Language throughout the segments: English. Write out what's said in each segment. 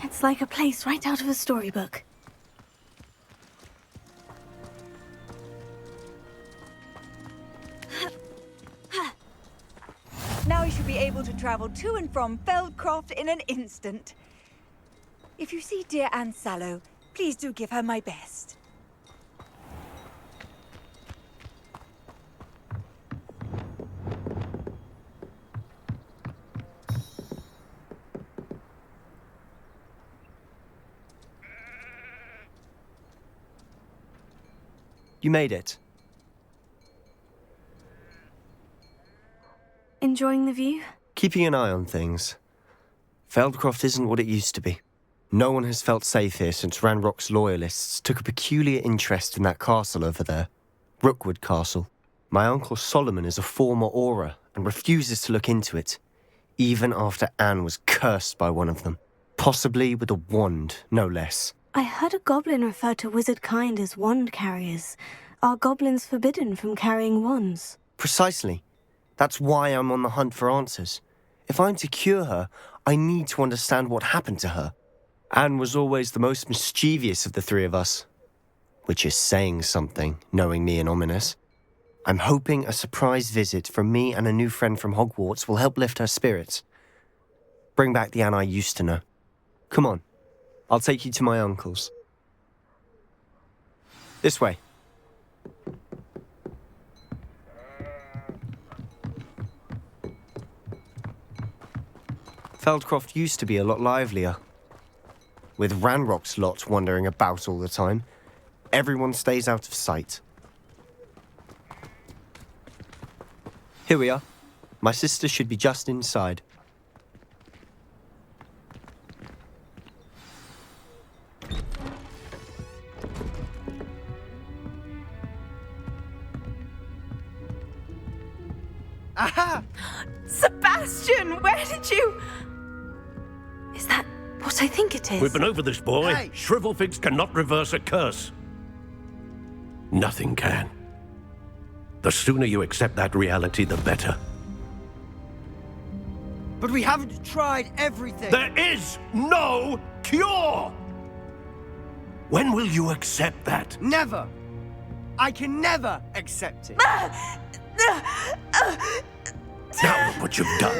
It's like a place right out of a storybook. Now you should be able to travel to and from Feldcroft in an instant. If you see dear Anne Sallow, please do give her my best. You made it. Enjoying the view? Keeping an eye on things. Feldcroft isn't what it used to be. No one has felt safe here since Ranrock's loyalists took a peculiar interest in that castle over there. Rookwood Castle. My uncle Solomon is a former Auror and refuses to look into it, even after Anne was cursed by one of them. Possibly with a wand, no less. I heard a goblin refer to wizard kind as wand carriers. Are goblins forbidden from carrying wands? Precisely. That's why I'm on the hunt for answers. If I'm to cure her, I need to understand what happened to her. Anne was always the most mischievous of the three of us. Which is saying something, knowing me and Ominous. I'm hoping a surprise visit from me and a new friend from Hogwarts will help lift her spirits. Bring back the Anne I used to know. Come on, I'll take you to my uncle's. This way. Feldcroft used to be a lot livelier. With Ranrock's lot wandering about all the time, everyone stays out of sight. Here we are. My sister should be just inside. Aha! Sebastian, where did you... Is that what I think it is? We've been over this, boy. Hey. Shrivelfigs cannot reverse a curse. Nothing can. The sooner you accept that reality, the better. But we haven't tried everything. There is no cure! When will you accept that? Never. I can never accept it. Now look what you've done.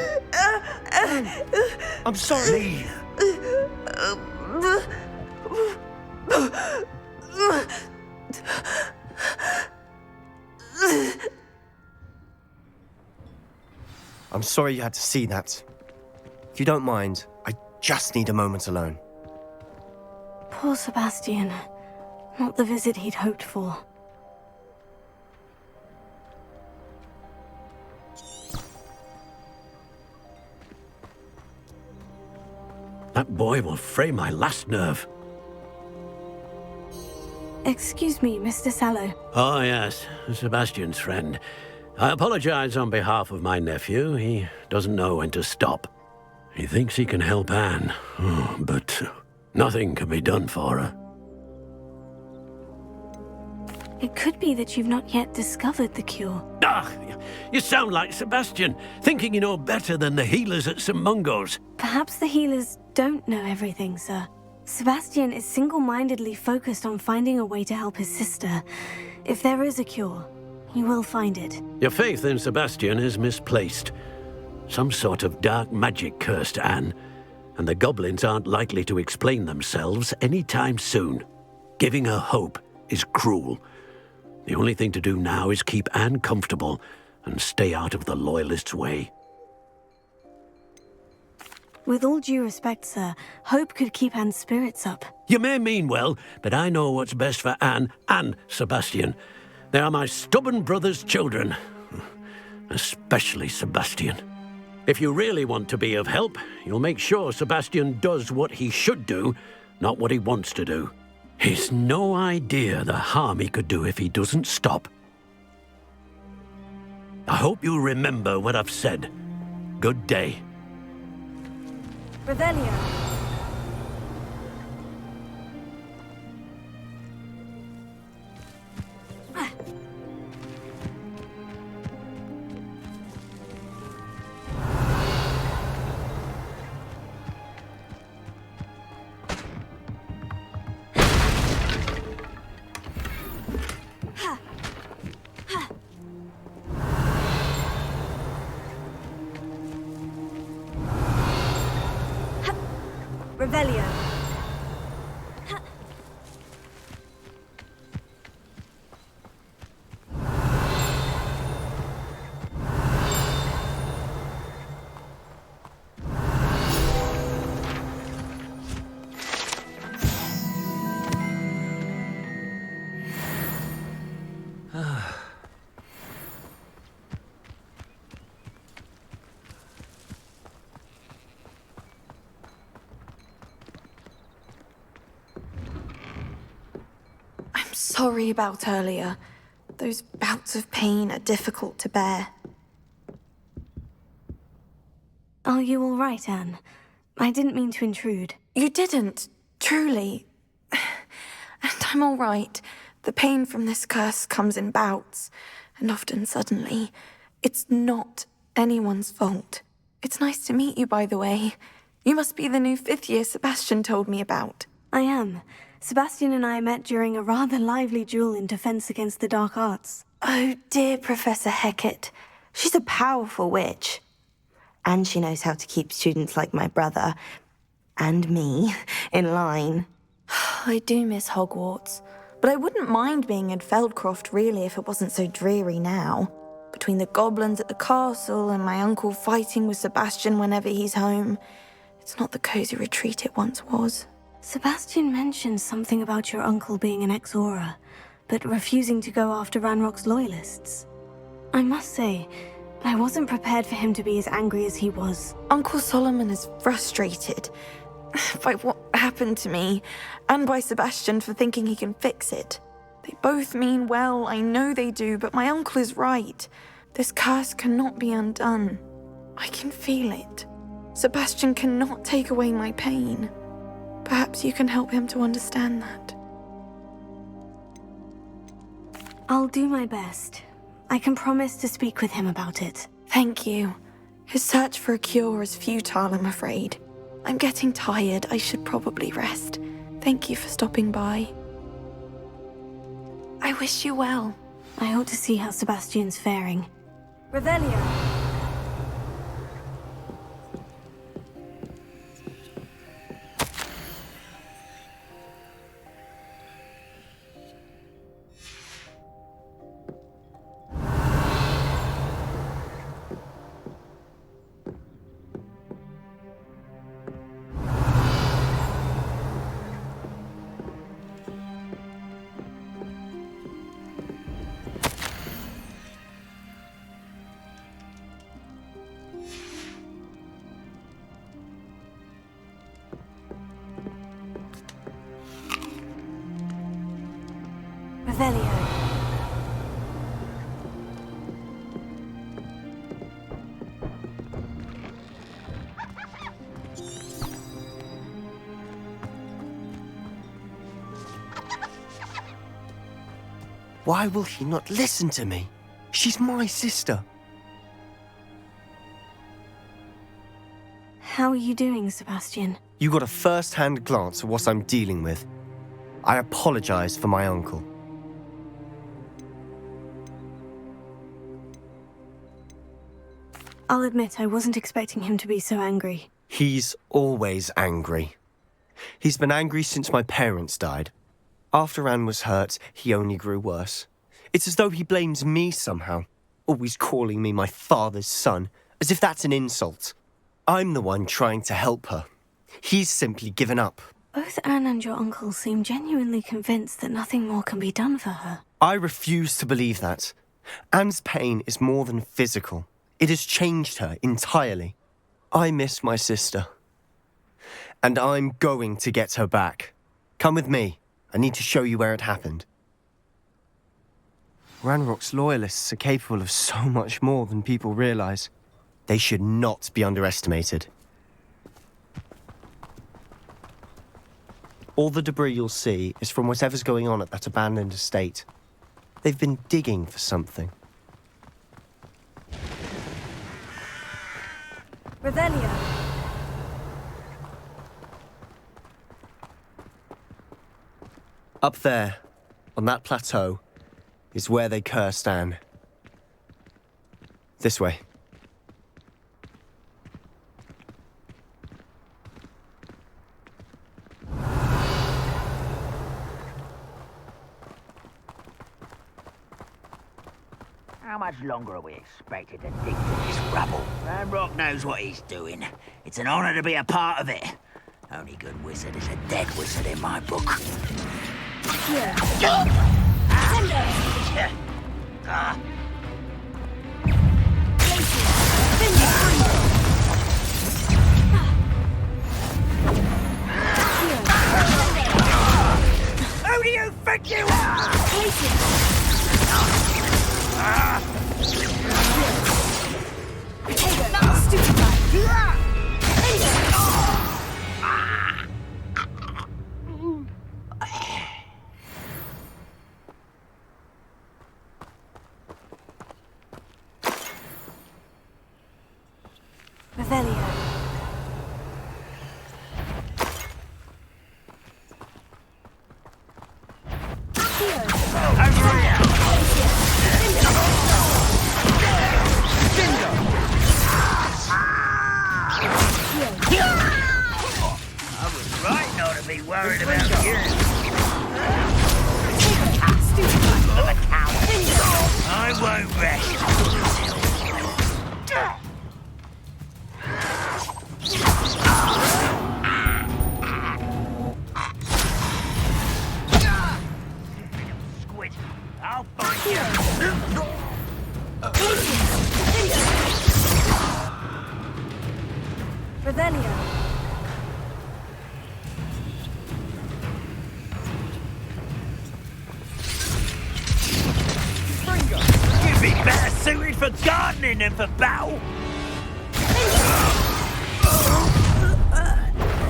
I'm sorry. Leave. I'm sorry you had to see that. If you don't mind, I just need a moment alone. Poor Sebastian. Not the visit he'd hoped for. That boy will fray my last nerve. Excuse me, Mr. Sallow. Oh, yes, Sebastian's friend. I apologize on behalf of my nephew. He doesn't know when to stop. He thinks he can help Anne, but nothing can be done for her. It could be that you've not yet discovered the cure. Ah, you sound like Sebastian, thinking you know better than the healers at St. Mungo's. Perhaps the healers don't know everything, sir. Sebastian is single-mindedly focused on finding a way to help his sister. If there is a cure, he will find it. Your faith in Sebastian is misplaced. Some sort of dark magic cursed Anne, and the goblins aren't likely to explain themselves anytime soon. Giving her hope is cruel. The only thing to do now is keep Anne comfortable and stay out of the Loyalists' way. With all due respect, sir, hope could keep Anne's spirits up. You may mean well, but I know what's best for Anne and Sebastian. They are my stubborn brother's children. Especially Sebastian. If you really want to be of help, you'll make sure Sebastian does what he should do, not what he wants to do. He's no idea the harm he could do if he doesn't stop. I hope you'll remember what I've said. Good day. Revelio. Revelio. Sorry about earlier. Those bouts of pain are difficult to bear. Are you all right, Anne? I didn't mean to intrude. You didn't, truly. And I'm all right. The pain from this curse comes in bouts, and often suddenly. It's not anyone's fault. It's nice to meet you, by the way. You must be the new 5th year Sebastian told me about. I am. Sebastian and I met during a rather lively duel in defense against the dark arts. Oh, dear Professor Hecat. She's a powerful witch. And she knows how to keep students like my brother, and me, in line. I do miss Hogwarts, but I wouldn't mind being in Feldcroft, really, if it wasn't so dreary now. Between the goblins at the castle and my uncle fighting with Sebastian whenever he's home, it's not the cozy retreat it once was. Sebastian mentioned something about your uncle being an ex-Aura, but refusing to go after Ranrock's loyalists. I must say, I wasn't prepared for him to be as angry as he was. Uncle Solomon is frustrated by what happened to me, and by Sebastian for thinking he can fix it. They both mean well, I know they do, but my uncle is right. This curse cannot be undone. I can feel it. Sebastian cannot take away my pain. Perhaps you can help him to understand that. I'll do my best. I can promise to speak with him about it. Thank you. His search for a cure is futile, I'm afraid. I'm getting tired. I should probably rest. Thank you for stopping by. I wish you well. I ought to see how Sebastian's faring. Revelio. Revelio. Why will he not listen to me? She's my sister. How are you doing, Sebastian? You got a first-hand glance at what I'm dealing with. I apologize for my uncle. I'll admit I wasn't expecting him to be so angry. He's always angry. He's been angry since my parents died. After Anne was hurt, he only grew worse. It's as though he blames me somehow, always calling me my father's son, as if that's an insult. I'm the one trying to help her. He's simply given up. Both Anne and your uncle seem genuinely convinced that nothing more can be done for her. I refuse to believe that. Anne's pain is more than physical. It has changed her entirely. I miss my sister. And I'm going to get her back. Come with me. I need to show you where it happened. Ranrock's loyalists are capable of so much more than people realize. They should not be underestimated. All the debris you'll see is from whatever's going on at that abandoned estate. They've been digging for something. Revelio. Up there, on that plateau, is where they cursed Anne. This way. How much longer are we expected to dig through this rubble? Ranrock knows what he's doing. It's an honor to be a part of it. Only good wizard is a dead wizard in my book. Here. Who do you think you are? Revelio. I was right not to be worried about you. Of a coward. I won't rest. Squid, I'll find you. Revelio. You'd be better suited for gardening than for battle.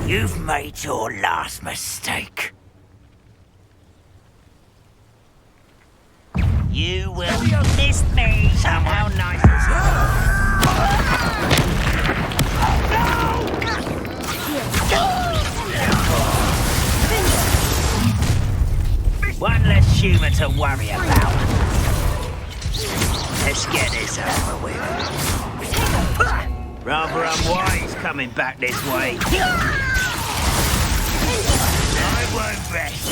You've made your last mistake. You will miss me somehow nice One less human to worry about. Let's get this over with. Rather unwise coming back this way. I won't rest.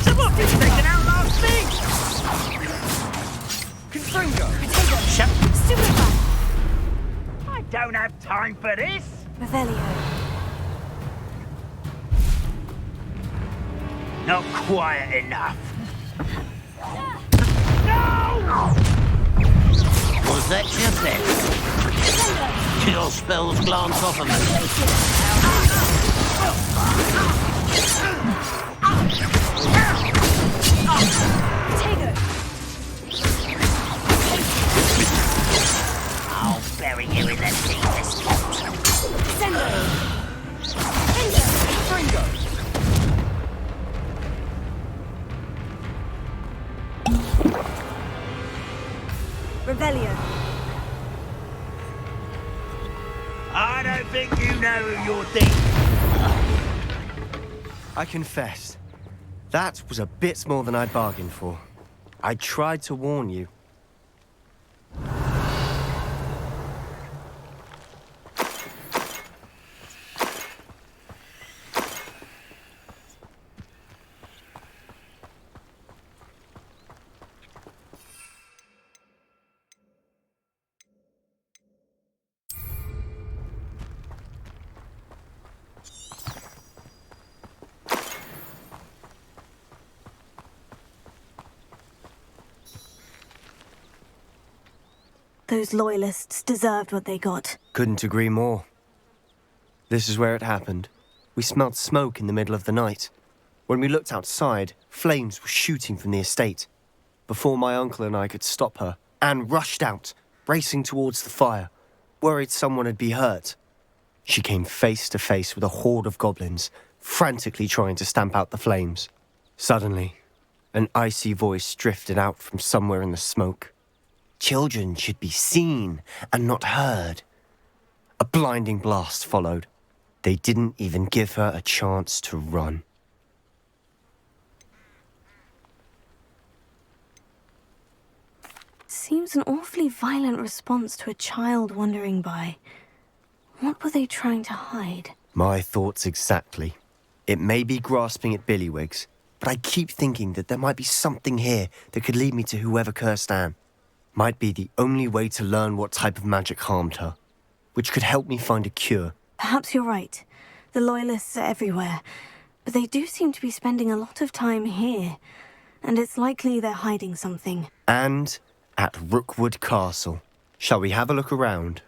Someone just taken out last thing! Confringo! Shut. Stupefy. I don't have time for this! Revelio. Not quiet enough. No! Was that your best? Your spells glance off of I'll bury you in the deepest pot. Revelio. I don't think you know who you're dealing. I confess, that was a bit more than I'd bargained for. I tried to warn you. Those loyalists deserved what they got. Couldn't agree more. This is where it happened. We smelled smoke in the middle of the night. When we looked outside, flames were shooting from the estate. Before my uncle and I could stop her, Anne rushed out, racing towards the fire, worried someone had been hurt. She came face to face with a horde of goblins, frantically trying to stamp out the flames. Suddenly, an icy voice drifted out from somewhere in the smoke. Children should be seen and not heard. A blinding blast followed. They didn't even give her a chance to run. Seems an awfully violent response to a child wandering by. What were they trying to hide? My thoughts exactly. It may be grasping at billywigs, but I keep thinking that there might be something here that could lead me to whoever cursed Anne. Might be the only way to learn what type of magic harmed her, which could help me find a cure. Perhaps you're right. The Loyalists are everywhere, but they do seem to be spending a lot of time here, and it's likely they're hiding something. And at Rookwood Castle. Shall we have a look around?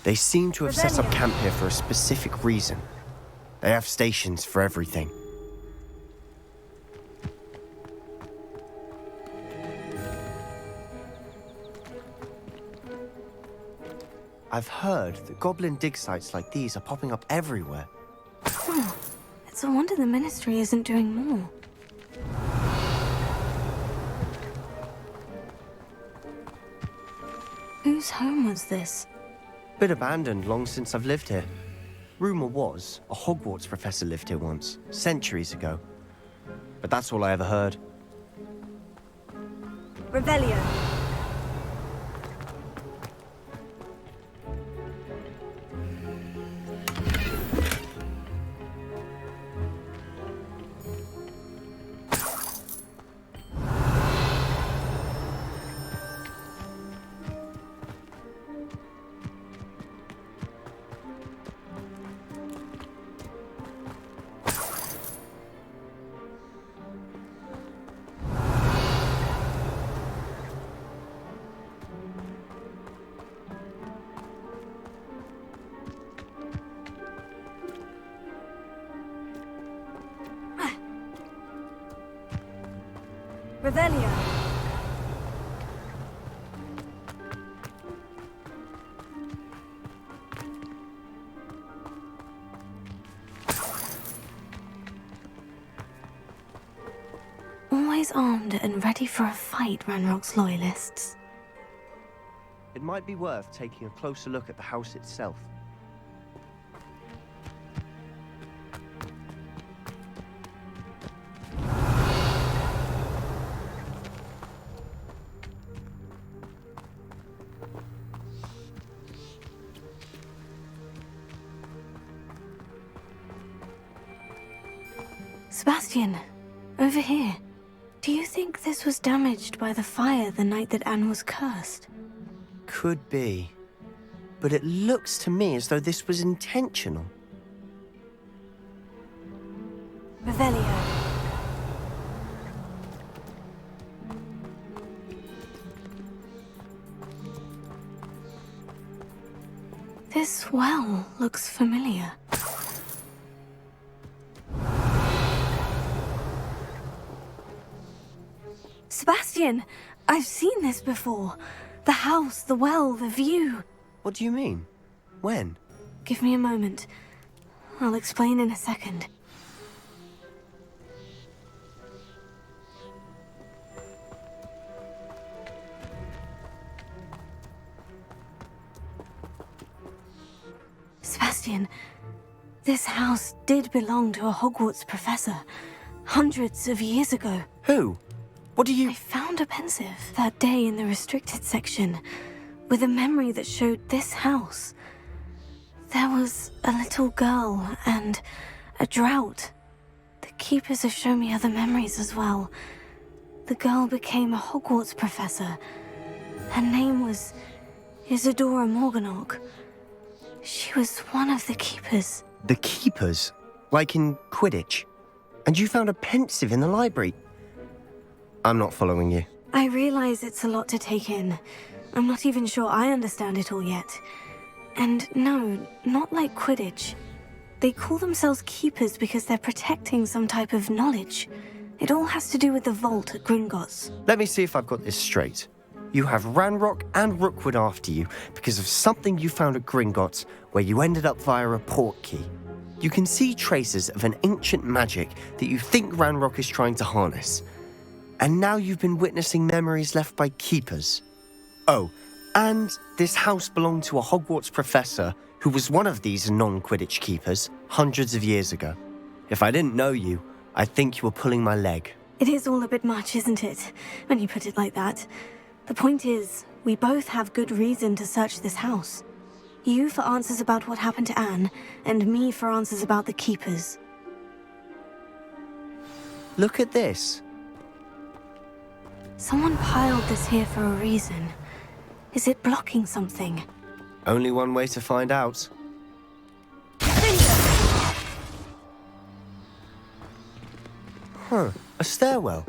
They seem to have set up camp here for a specific reason. They have stations for everything. I've heard that goblin dig sites like these are popping up everywhere. It's a wonder the Ministry isn't doing more. Whose home was this? Been abandoned long since I've lived here. Rumour was a Hogwarts professor lived here once, centuries ago. But that's all I ever heard. Revelio. Revelio. Always armed and ready for a fight, Ranrock's Loyalists. It might be worth taking a closer look at the house itself. Sebastian, over here. Do you think this was damaged by the fire the night that Anne was cursed? Could be. But it looks to me as though this was intentional. Revelio. This well looks familiar. Sebastian, I've seen this before. The house, the well, the view. What do you mean? When? Give me a moment. I'll explain in a second. Sebastian, this house did belong to a Hogwarts professor, hundreds of years ago. Who? What do you... I found a pensive that day in the restricted section, with a memory that showed this house. There was a little girl and a drought. The keepers have shown me other memories as well. The girl became a Hogwarts professor. Her name was Isadora Morganach. She was one of the keepers. The keepers? Like in Quidditch? And you found a pensive in the library? I'm not following you. I realize it's a lot to take in. I'm not even sure I understand it all yet. And no, not like Quidditch. They call themselves keepers because they're protecting some type of knowledge. It all has to do with the vault at Gringotts. Let me see if I've got this straight. You have Ranrock and Rookwood after you because of something you found at Gringotts where you ended up via a portkey. You can see traces of an ancient magic that you think Ranrock is trying to harness. And now you've been witnessing memories left by keepers. Oh, and this house belonged to a Hogwarts professor who was one of these non-Quidditch keepers hundreds of years ago. If I didn't know you, I'd think you were pulling my leg. It is all a bit much, isn't it, when you put it like that? The point is, we both have good reason to search this house. You for answers about what happened to Anne, and me for answers about the Keepers. Look at this. Someone piled this here for a reason. Is it blocking something? Only one way to find out. Huh, a stairwell.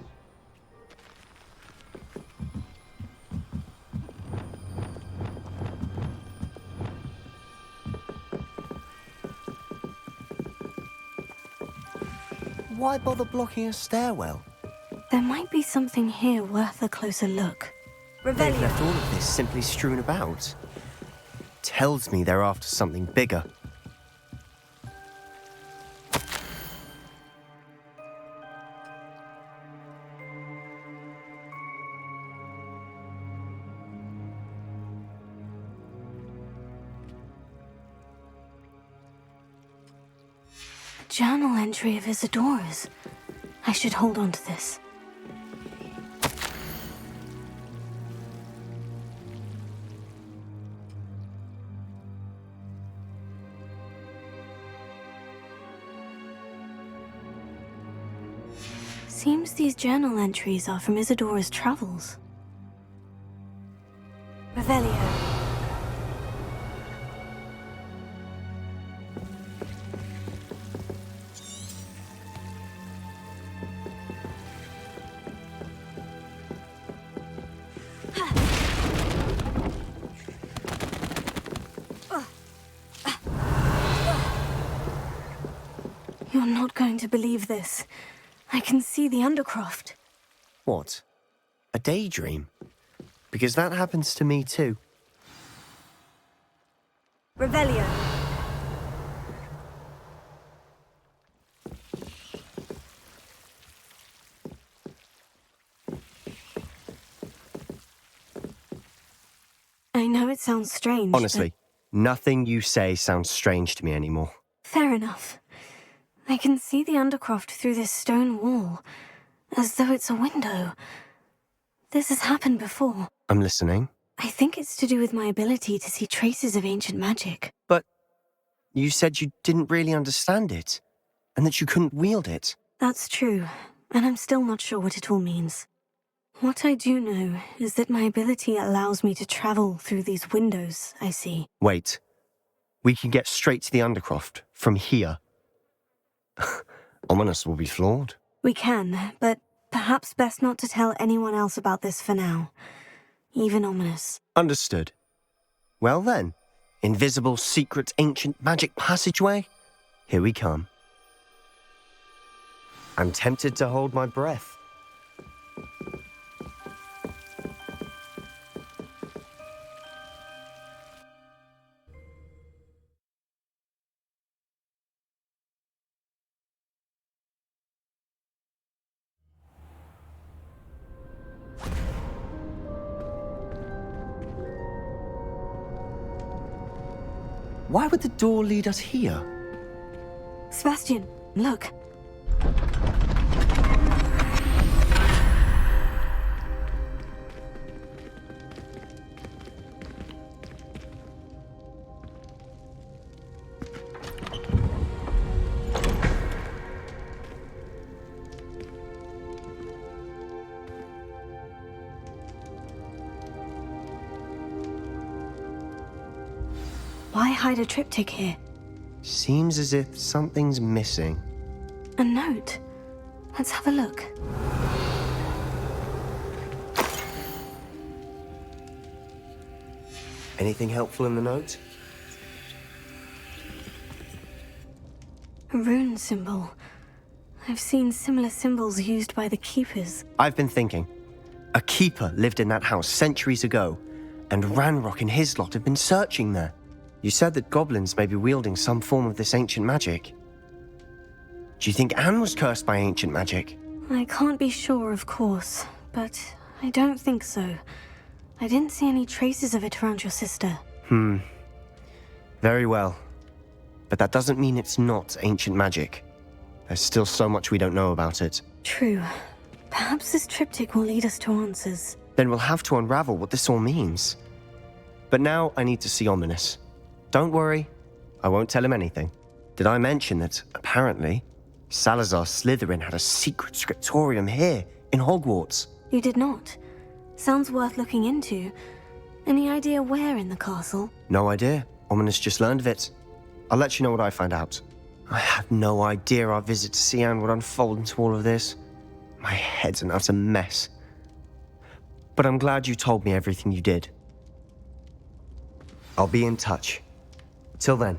Why bother blocking a stairwell? There might be something here worth a closer look. They've left all of this simply strewn about. Tells me they're after something bigger. A journal entry of Isadora's. I should hold on to this. Seems these journal entries are from Isadora's travels. Revelio. You're not going to believe this. I can see the Undercroft. What? A daydream? Because that happens to me too. Revelio. I know it sounds strange. Honestly, nothing you say sounds strange to me anymore. Fair enough. I can see the Undercroft through this stone wall, as though it's a window. This has happened before. I'm listening. I think it's to do with my ability to see traces of ancient magic. But you said you didn't really understand it, and that you couldn't wield it. That's true, and I'm still not sure what it all means. What I do know is that my ability allows me to travel through these windows I see. Wait. We can get straight to the Undercroft from here. Ominous will be flawed. We can, but perhaps best not to tell anyone else about this for now. Even Ominous. Understood. Well then, invisible, secret, ancient magic passageway? Here we come. I'm tempted to hold my breath. Why would the door lead us here? Sebastian, look. Why hide a triptych here? Seems as if something's missing. A note. Let's have a look. Anything helpful in the note? A rune symbol. I've seen similar symbols used by the Keepers. I've been thinking. A keeper lived in that house centuries ago, and Ranrock and his lot have been searching there. You said that goblins may be wielding some form of this ancient magic. Do you think Anne was cursed by ancient magic? I can't be sure, of course, but I don't think so. I didn't see any traces of it around your sister. Very well. But that doesn't mean it's not ancient magic. There's still so much we don't know about it. True. Perhaps this triptych will lead us to answers. Then we'll have to unravel what this all means. But now I need to see Ominous. Don't worry. I won't tell him anything. Did I mention that, apparently, Salazar Slytherin had a secret scriptorium here in Hogwarts? You did not. Sounds worth looking into. Any idea where in the castle? No idea. Ominous just learned of it. I'll let you know what I find out. I had no idea our visit to see Anne would unfold into all of this. My head's an utter mess. But I'm glad you told me everything you did. I'll be in touch. Till then.